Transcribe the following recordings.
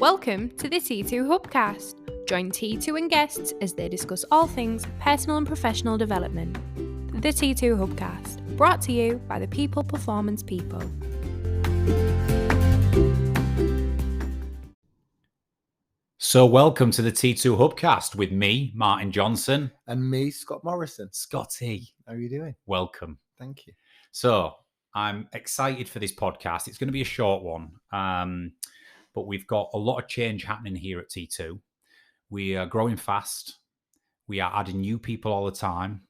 Welcome to the T2 hubcast. Join T2 and guests as they discuss all things personal and professional development. The T2 hubcast, brought to you by the People Performance People. So welcome to the T2 hubcast with me, Martin Johnson. And me, Scott Morrison. Scotty. How are you doing? Welcome. Thank you. So I'm excited for this podcast. It's going to be a short one, but we've got a lot of change happening here at T2. We are growing fast. We are adding new people all the time.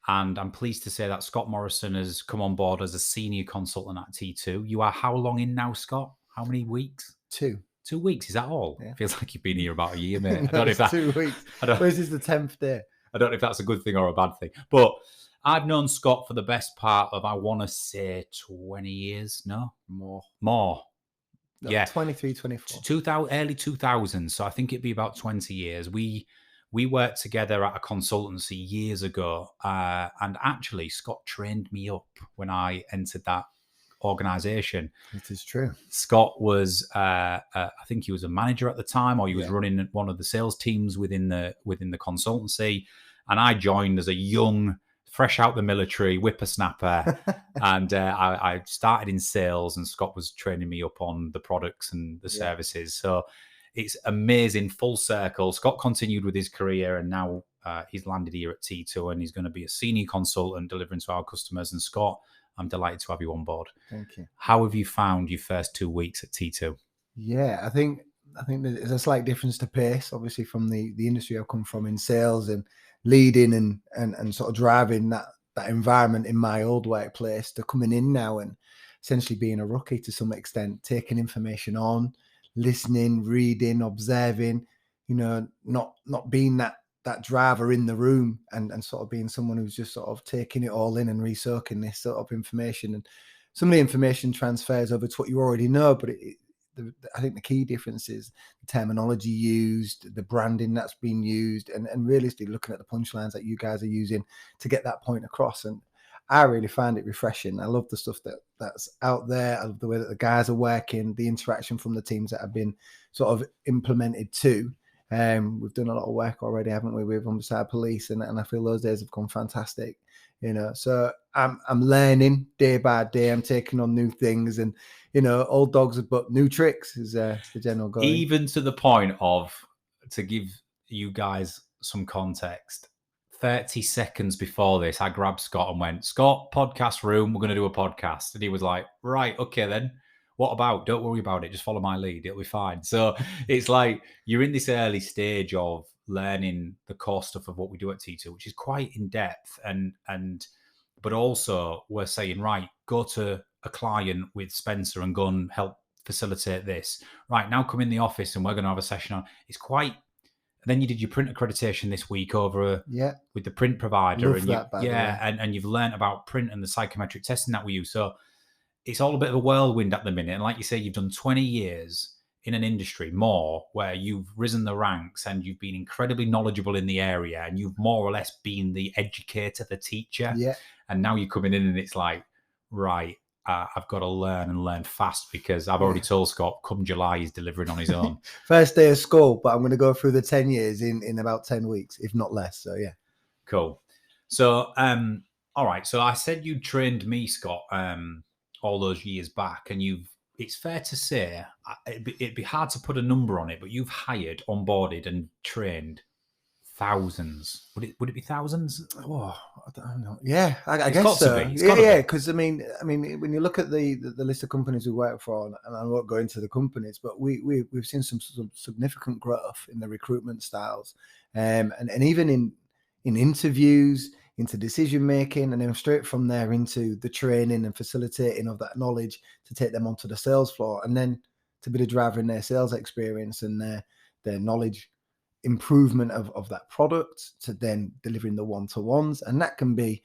And I'm pleased to say that Scott Morrison has come on board as a senior consultant at T2. You are how long in now, Scott? How many weeks? 2. 2 weeks, is that all? Yeah. Feels like you've been here about a year, mate. I don't know if that 2 weeks. This is the 10th day. I don't know if that's a good thing or a bad thing. But I've known Scott for the best part of, I want to say, 20 years. No? More. No, yeah. 23, 24. Early 2000s. So I think it'd be about 20 years. We worked together at a consultancy years ago. And actually, Scott trained me up when I entered that organization. It is true. Scott was, I think he was a manager at the time, or he was running one of the sales teams within the consultancy. And I joined as a young, fresh out the military whippersnapper. And I started in sales, and Scott was training me up on the products and the services. So it's amazing, full circle. Scott continued with his career, and now he's landed here at T2, and he's going to be a senior consultant delivering to our customers. And Scott, I'm delighted to have you on board. Thank you. How have you found your first 2 weeks at T2? Yeah, I think there's a slight difference to pace, obviously, from the industry I've come from in sales and leading and sort of driving that environment in my old workplace, to coming in now and essentially being a rookie to some extent, taking information on, listening, reading, observing, not being that driver in the room and sort of being someone who's just sort of taking it all in and resoaking this sort of information. And some of the information transfers over to what you already know, but I think the key difference is the terminology used, the branding that's been used, and realistically looking at the punchlines that you guys are using to get that point across. And I really find it refreshing. I love the stuff that's out there. I love the way that the guys are working, the interaction from the teams that have been sort of implemented too. We've done a lot of work already, haven't we, with Homicide Police, and I feel those days have gone fantastic. So I'm learning day by day. I'm taking on new things, and old dogs but new tricks is the general goal. Even to the point of, to give you guys some context, 30 seconds before this, I grabbed Scott and went, "Scott, podcast room, we're going to do a podcast." And he was like, "Right, okay then. What about? Don't worry about it. Just follow my lead. It'll be fine." So it's like you're in this early stage of learning the core stuff of what we do at T2, which is quite in depth. But also we're saying, right, go to a client with Spencer and go and help facilitate this. Right, now come in the office and we're going to have a session on. It's quite. And then you did your print accreditation this week over with the print provider. Love that, by the way. And you've learned about print and the psychometric testing that we use. So it's all a bit of a whirlwind at the minute. And like you say, you've done 20 years in an industry more where you've risen the ranks and you've been incredibly knowledgeable in the area, and you've more or less been the educator, the teacher. Yeah. And now you're coming in and it's like, right, I've got to learn fast, because I've already told Scott come July he's delivering on his own. First day of school, but I'm going to go through the 10 years in about 10 weeks, if not less. So yeah. Cool. So, all right. So I said you trained me, Scott, all those years back, and it's fair to say, it'd be hard to put a number on it, but you've hired, onboarded and trained thousands. Would it be thousands? Oh, I don't know. Yeah, I It's got guess to so. be. It's got to Yeah, be. because I mean, when you look at the list of companies we work for, and I won't go into the companies, but we've seen some significant growth in the recruitment styles, and even in interviews, into decision making, and then straight from there into the training and facilitating of that knowledge to take them onto the sales floor, and then to be the driver in their sales experience and their knowledge improvement of that product, to then delivering the one-to-ones. And that can be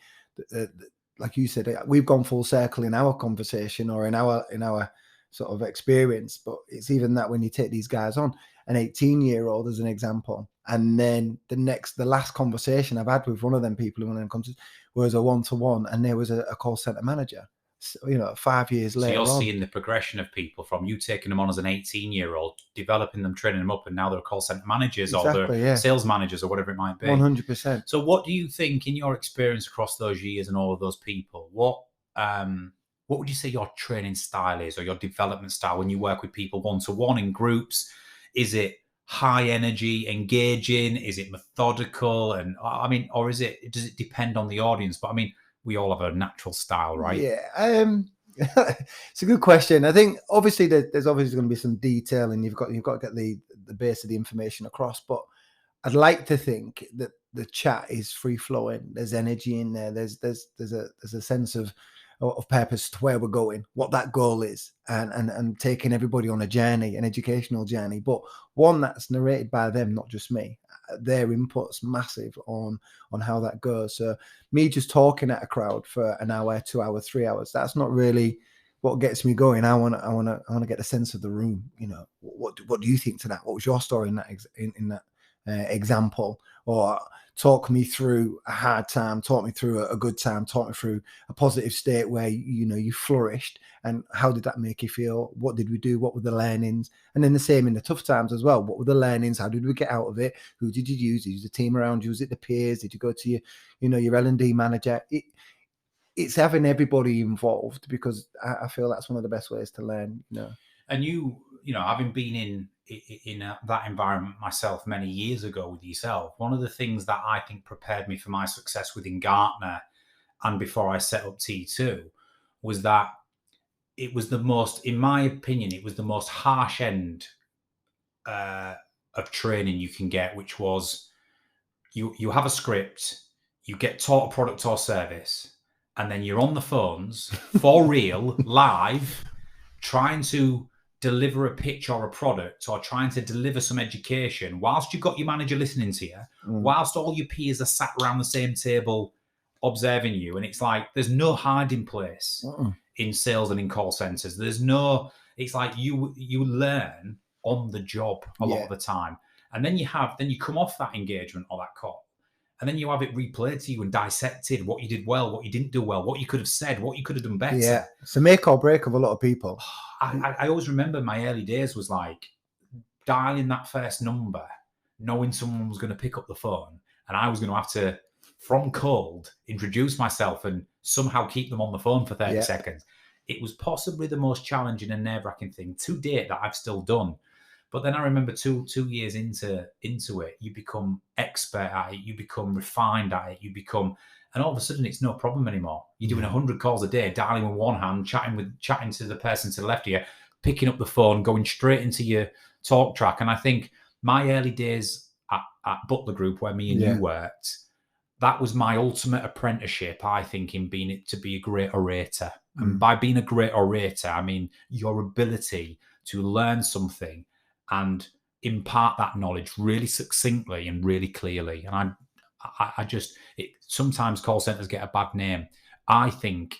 like you said, we've gone full circle in our conversation or in our sort of experience, but it's even that when you take these guys on, an 18-year-old as an example, and then the last conversation I've had with one of them people in one of them conversations was a one-to-one, and there was a call center manager 5 years So later you're on. seeing the progression of people from you taking them on as an 18-year-old, developing them, training them up, and now they're call center managers or they're sales managers or whatever it might be. 100%. So what do you think, in your experience across those years and all of those people, what would you say your training style is, or your development style when you work with people one-to-one in groups? Is it high energy, engaging? Is it methodical? And I mean, or does it depend on the audience? But I mean, we all have a natural style, right? Yeah. It's a good question. I think obviously there's obviously going to be some detail, and you've got to get the base of the information across. But I'd like to think that the chat is free flowing. There's energy in there. There's a sense of purpose to where we're going, what that goal is, and taking everybody on a journey, an educational journey, but one that's narrated by them, not just me. Their input's massive on how that goes. So me just talking at a crowd for an hour, 2 hours, 3 hours, that's not really what gets me going. I want to get a sense of the room. What do you think to that? What was your story in that in that example? Or talk me through a hard time, talk me through a good time, talk me through a positive state where you flourished, and how did that make you feel? What did we do? What were the learnings? And then the same in the tough times as well. What were the learnings? How did we get out of it? Who did you use? Did you use the team around you? Was it the peers? Did you go to your L&D manager? It's having everybody involved, because I feel that's one of the best ways to learn. And having been in that environment myself many years ago with yourself, one of the things that I think prepared me for my success within Gartner and before I set up T2 was that it was the most, in my opinion, it was the most harsh end of training you can get, which was you have a script, you get taught a product or service, and then you're on the phones for real, live, trying to deliver a pitch or a product, or trying to deliver some education whilst you've got your manager listening to you, whilst all your peers are sat around the same table observing you. And it's like, there's no hiding place in sales and in call centers. It's like you learn on the job a lot of the time. And then you come off that engagement or that call, and then you have it replayed to you and dissected, what you did well, what you didn't do well, what you could have said, what you could have done better. Yeah, it's a make or break of a lot of people. I always remember my early days was like dialing that first number, knowing someone was going to pick up the phone, and I was going to have to, from cold, introduce myself and somehow keep them on the phone for 30 seconds. It was possibly the most challenging and nerve-wracking thing to date that I've still done. But then I remember 2 years into it, you become expert at it, you become refined at it, and all of a sudden it's no problem anymore. You're doing 100 calls a day, dialing with one hand, chatting to the person to the left of you, picking up the phone, going straight into your talk track. And I think my early days at Butler Group, where me and you worked, that was my ultimate apprenticeship, I think, in to be a great orator. And by being a great orator, I mean your ability to learn something and impart that knowledge really succinctly and really clearly. And sometimes call centers get a bad name. I think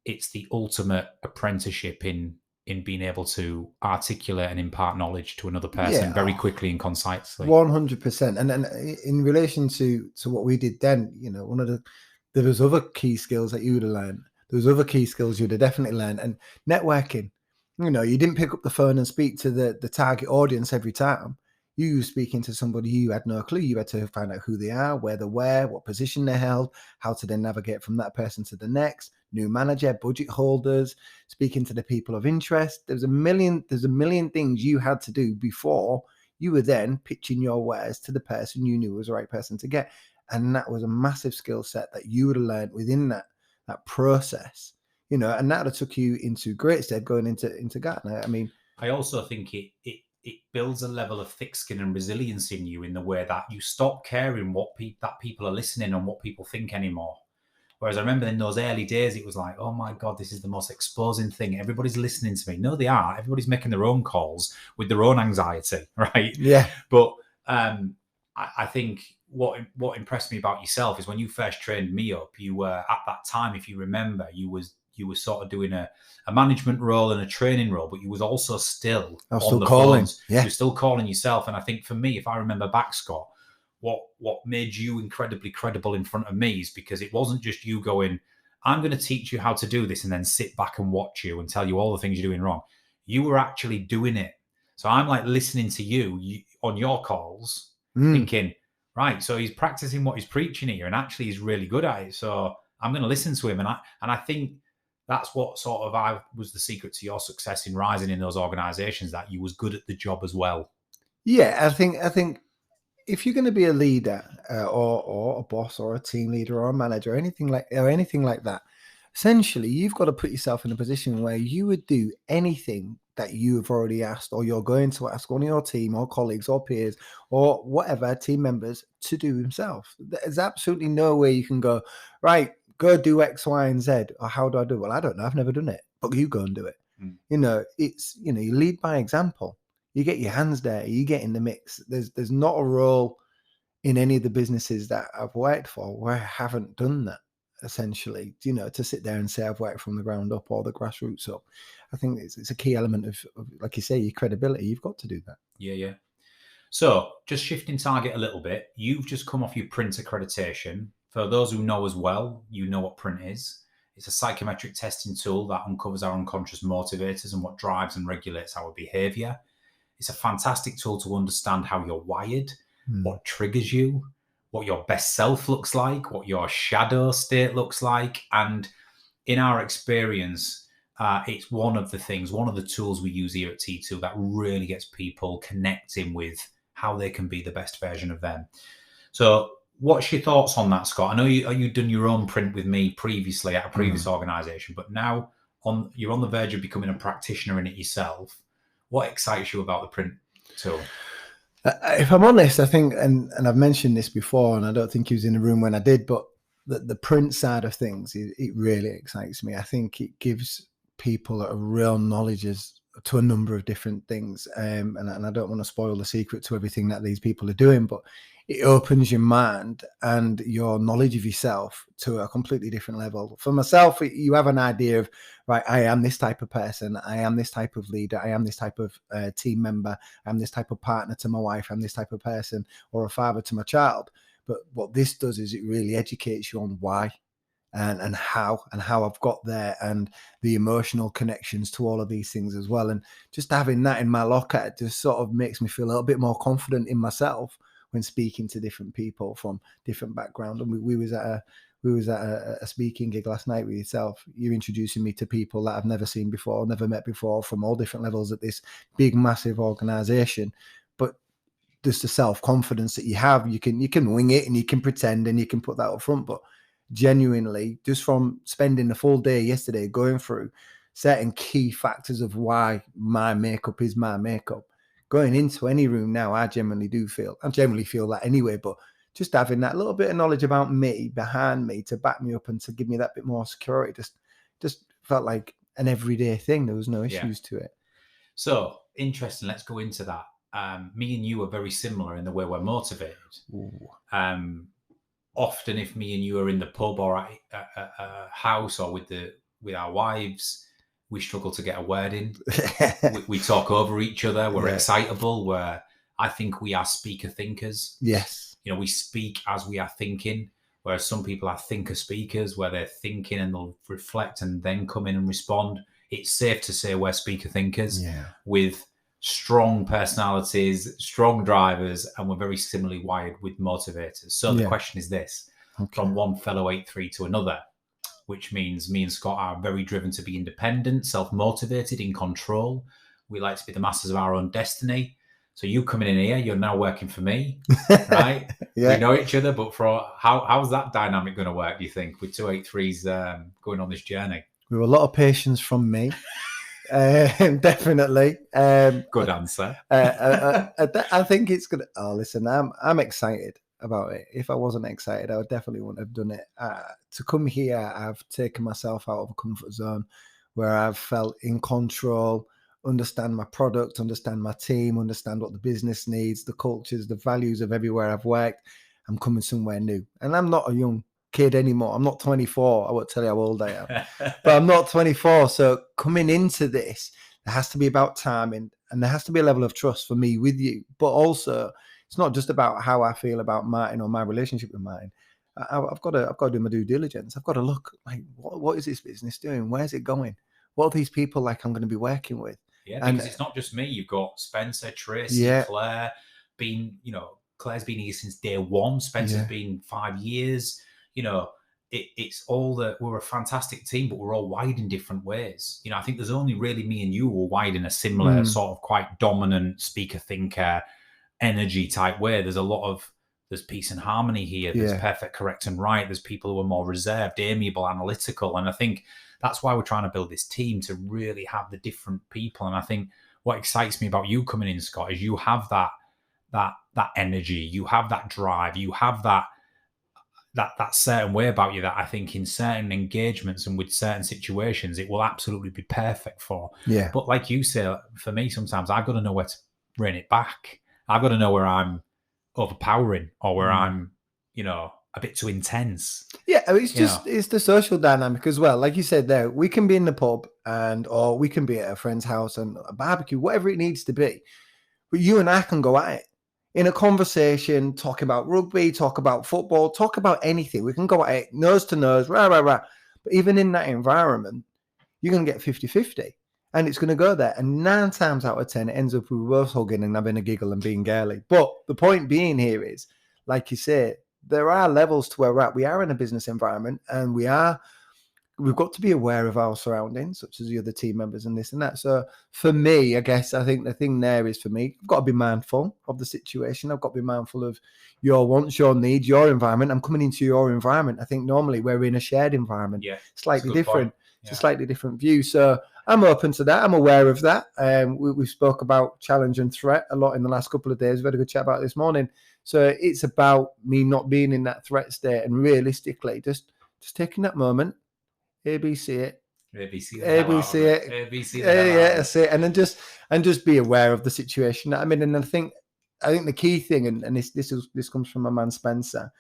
it's the ultimate apprenticeship in being able to articulate and impart knowledge to another person very quickly and concisely. 100%. And then in relation to what we did then, there was other key skills that you would have learned. There was other key skills you'd have definitely learned. And networking, you didn't pick up the phone and speak to the target audience every time. You were speaking to somebody you had no clue. You had to find out who they are, where they were, what position they held, how to then navigate from that person to the next, new manager, budget holders, speaking to the people of interest. There's a million things you had to do before you were then pitching your wares to the person you knew was the right person to get. And that was a massive skill set that you would have learned within that process, and that took you into great stead going into Gartner. I mean, I also think it builds a level of thick skin and resilience in you, in the way that you stop caring that people are listening and what people think anymore. Whereas I remember in those early days, it was like, oh my God, this is the most exposing thing. Everybody's listening to me. No, they are. Everybody's making their own calls with their own anxiety, right? Yeah. But I think what impressed me about yourself is when you first trained me up, you were, at that time, if you remember, you were sort of doing a management role and a training role, but you was also still on the calling. phones. Yeah. You're still calling yourself. And I think for me, if I remember back, Scott, what made you incredibly credible in front of me is because it wasn't just you going, I'm going to teach you how to do this and then sit back and watch you and tell you all the things you're doing wrong. You were actually doing it. So I'm like listening to you on your calls, thinking, right, so he's practicing what he's preaching here, and actually he's really good at it. So I'm going to listen to him. And I think that's what sort of was the secret to your success in rising in those organizations, that you was good at the job as well. Yeah, I think if you're going to be a leader or a boss or a team leader or a manager or anything like that, essentially you've got to put yourself in a position where you would do anything that you have already asked, or you're going to ask one of your team or colleagues or peers or whatever team members to do himself. There's absolutely no way you can go, right, go do X, Y, and Z. Or how do I do it? Well, I don't know. I've never done it, but you go and do it. It's, you lead by example. You get your hands dirty, you get in the mix. There's not a role in any of the businesses that I've worked for where I haven't done that, essentially, to sit there and say I've worked from the ground up or the grassroots up. I think it's a key element of, like you say, your credibility. You've got to do that. Yeah. So just shifting target a little bit, you've just come off your print accreditation. For those who know as well, you know what print is. It's a psychometric testing tool that uncovers our unconscious motivators and what drives and regulates our behavior. It's a fantastic tool to understand how you're wired, what triggers you, what your best self looks like, what your shadow state looks like. And in our experience, it's one of the tools we use here at T2 that really gets people connecting with how they can be the best version of them. So what's your thoughts on that, Scott? I know you've done your own print with me previously at a previous organization, but now you're on the verge of becoming a practitioner in it yourself. What excites you about the print tool? If I'm honest, I think, and I've mentioned this before, and I don't think he was in the room when I did, but the print side of things, it really excites me. I think it gives people a real knowledge to a number of different things. And I don't want to spoil the secret to everything that these people are doing, but it opens your mind and your knowledge of yourself to a completely different level. For myself, you have an idea of, right, I am this type of person, I am this type of leader, I am this type of team member, I'm this type of partner to my wife, I'm this type of person, or a father to my child. But what this does is it really educates you on why and how I've got there, and the emotional connections to all of these things as well. And just having that in my locker just sort of makes me feel a little bit more confident in myself when speaking to different people from different backgrounds. And we was at a speaking gig last night with yourself. You're introducing me to people that I've never seen before, never met before, from all different levels at this big, massive organization. But just the self-confidence that you have, you can wing it and you can pretend and you can put that up front. But genuinely, just from spending the full day yesterday going through certain key factors of why my makeup is my makeup, going into any room now, I generally feel that anyway, but just having that little bit of knowledge about me behind me to back me up and to give me that bit more security just felt like an everyday thing. There was no issues to it. So interesting. Let's go into that. Me and you are very similar in the way we're motivated. Often if me and you are in the pub or at a house or with our wives, we struggle to get a word in. we talk over each other. We're excitable. I think we are speaker thinkers. Yes. We speak as we are thinking, whereas some people are thinker speakers, where they're thinking and they'll reflect and then come in and respond. It's safe to say we're speaker thinkers with strong personalities, strong drivers, and we're very similarly wired with motivators. So the question is this, from one fellow 8-3 to another, which means me and Scott are very driven to be independent, self-motivated, in control. We like to be the masters of our own destiny. So you coming in here, you're now working for me, right? We know each other, but how's that dynamic going to work, do you think, with two 8-3s going on this journey? With a lot of patience from me. Definitely. Good answer. I think it's good. Oh, listen, I'm excited about it. If I wasn't excited, I definitely wouldn't have done it. To come here, I've taken myself out of a comfort zone where I've felt in control, understand my product, understand my team, understand what the business needs, the cultures, the values of everywhere I've worked. I'm coming somewhere new, and I'm not a young kid anymore. I'm not 24. I won't tell you how old I am, but I'm not 24. So coming into this, there has to be about timing, and there has to be a level of trust for me with you. But also, it's not just about how I feel about Martin or my relationship with Martin. I've got to do my due diligence. I've got to look like what is this business doing? Where's it going? What are these people like I'm going to be working with? Yeah, because it's not just me. You've got Spencer, Tracy, Yeah. Claire. Claire's been here since day one. Spencer's been 5 years. It's all that we're a fantastic team, but we're all wired in different ways. I think there's only really me and you who are wired in a similar sort of quite dominant speaker thinker energy type way. There's peace and harmony here. There's perfect, correct, and right. There's people who are more reserved, amiable, analytical. And I think that's why we're trying to build this team, to really have the different people. And I think what excites me about you coming in, Scott, is you have that energy, you have that drive, you have that certain way about you that I think in certain engagements and with certain situations, it will absolutely be perfect for. Yeah. But like you say, for me, sometimes I've got to know where to rein it back. I've got to know where I'm overpowering or where I'm, a bit too intense. Yeah, it's the social dynamic as well. Like you said there, we can be in the pub or we can be at a friend's house and a barbecue, whatever it needs to be. But you and I can go at it in a conversation, talk about rugby, talk about football, talk about anything. We can go at it nose to nose, rah, rah, rah. But even in that environment, you're going to get 50-50. And it's going to go there. And 9 times out of 10, it ends up with both hugging and having a giggle and being girly. But the point being here is, like you say, there are levels to where we're at. We are in a business environment and we've got to be aware of our surroundings, such as the other team members and this and that. So for me, I guess, I think the thing there is for me, I've got to be mindful of the situation. I've got to be mindful of your wants, your needs, your environment. I'm coming into your environment. I think normally we're in a shared environment, slightly different. It's a slightly different view. So I'm open to that. I'm aware of that. We spoke about challenge and threat a lot in the last couple of days. We had a good chat about it this morning. So it's about me not being in that threat state and realistically just taking that moment, ABC it. ABC it. Yeah, that's it. And then just be aware of the situation. I mean, and I think the key thing, and this comes from my man Spencer,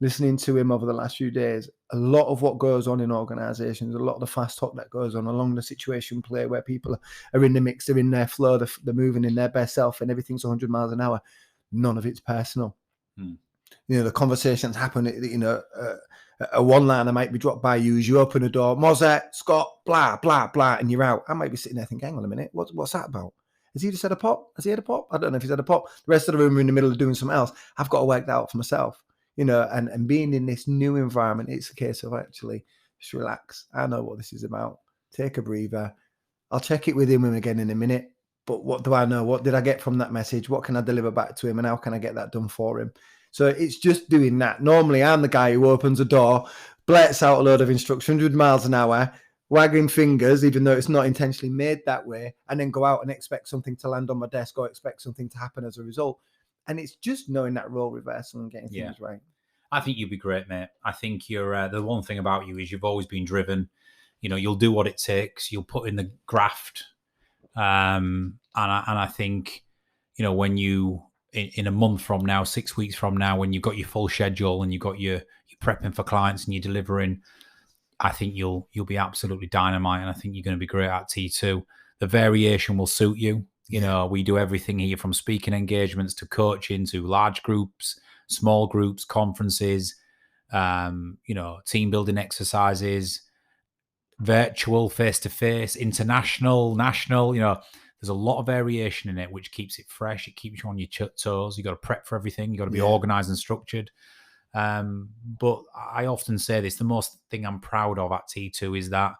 listening to him over the last few days, a lot of what goes on in organizations, a lot of the fast talk that goes on along the situation play where people are in the mix, they're in their flow, they're moving in their best self and everything's 100 miles an hour. None of it's personal. The conversations happen, a one-liner might be dropped by you as you open a door, Mozart, Scott, blah, blah, blah, and you're out. I might be sitting there thinking, hang on a minute, what's that about? Has he just had a pop? Has he had a pop? I don't know if he's had a pop. The rest of the room are in the middle of doing something else. I've got to work that out for myself. And being in this new environment, it's a case of actually just relax. I know what this is about. Take a breather. I'll check it with him again in a minute. But what do I know? What did I get from that message? What can I deliver back to him? And how can I get that done for him? So it's just doing that. Normally, I'm the guy who opens a door, blurts out a load of instructions, 100 miles an hour, wagging fingers, even though it's not intentionally made that way, and then go out and expect something to land on my desk or expect something to happen as a result. And it's just knowing that role reversal and getting things right. I think you'd be great, mate. I think you're the one thing about you is you've always been driven. You'll do what it takes. You'll put in the graft. And I think, when you in a month from now, 6 weeks from now, when you've got your full schedule and you've got you're prepping for clients and you're delivering, I think you'll be absolutely dynamite. And I think you're going to be great at T2. The variation will suit you. We do everything here from speaking engagements to coaching to large groups, small groups, conferences, team building exercises, virtual, face-to-face, international, national, there's a lot of variation in it, which keeps it fresh. It keeps you on your toes. You got to prep for everything. You got to be organized and structured. But I often say this, the most thing I'm proud of at T2 is that,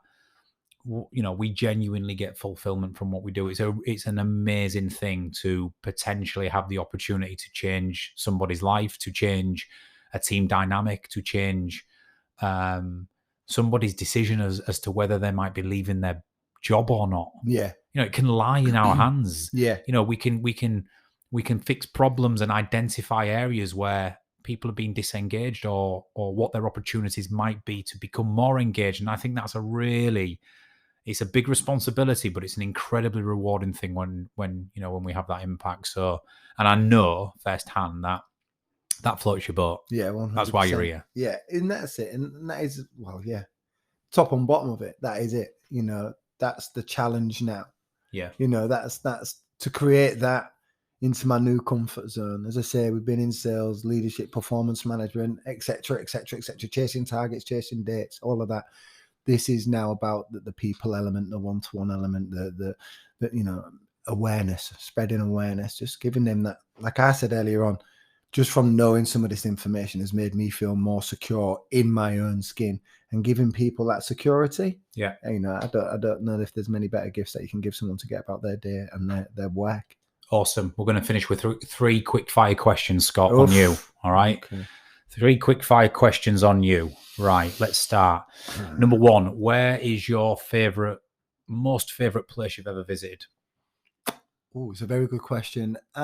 we genuinely get fulfillment from what we do. It's an amazing thing to potentially have the opportunity to change somebody's life, to change a team dynamic, to change somebody's decision as to whether they might be leaving their job or not. Yeah. It can lie in our hands. Yeah. We can fix problems and identify areas where people are being disengaged or what their opportunities might be to become more engaged. And I think that's it's a big responsibility, but it's an incredibly rewarding thing when we have that impact. So, and I know firsthand that floats your boat. Yeah, 100%. That's why you're here. Yeah, and that's it. And that is, top and bottom of it. That is it. That's the challenge now. Yeah. That's to create that into my new comfort zone. As I say, we've been in sales, leadership, performance management, etc., etc., etc., chasing targets, chasing dates, all of that. This is now about the people element, the one-to-one element, the awareness, spreading awareness, just giving them that. Like I said earlier on, just from knowing some of this information has made me feel more secure in my own skin, and giving people that security. Yeah. I don't know if there's many better gifts that you can give someone to get about their day and their work. Awesome. We're going to finish with three quick fire questions, Scott, on you. All right. Okay. 3 quick fire questions on you. Right. Let's start. Number 1, where is your most favorite place you've ever visited? Oh, it's a very good question. There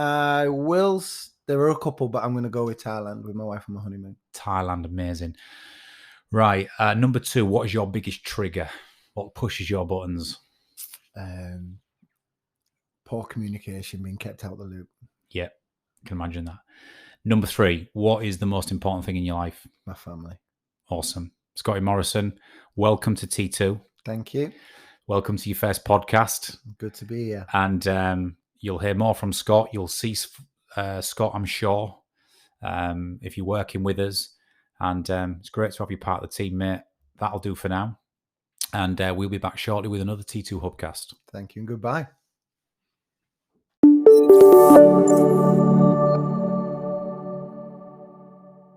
are a couple, but I'm going to go with Thailand with my wife on my honeymoon. Thailand, amazing. Right. Number 2, what is your biggest trigger? What pushes your buttons? Poor communication, being kept out of the loop. Yeah, I can imagine that. Number 3, what is the most important thing in your life? My family. Awesome. Scotty Morrison, welcome to T2. Thank you. Welcome to your first podcast. Good to be here. And you'll hear more from Scott. You'll see Scott, I'm sure, if you're working with us. And it's great to have you part of the team, mate. That'll do for now. And we'll be back shortly with another T2 Hubcast. Thank you and goodbye.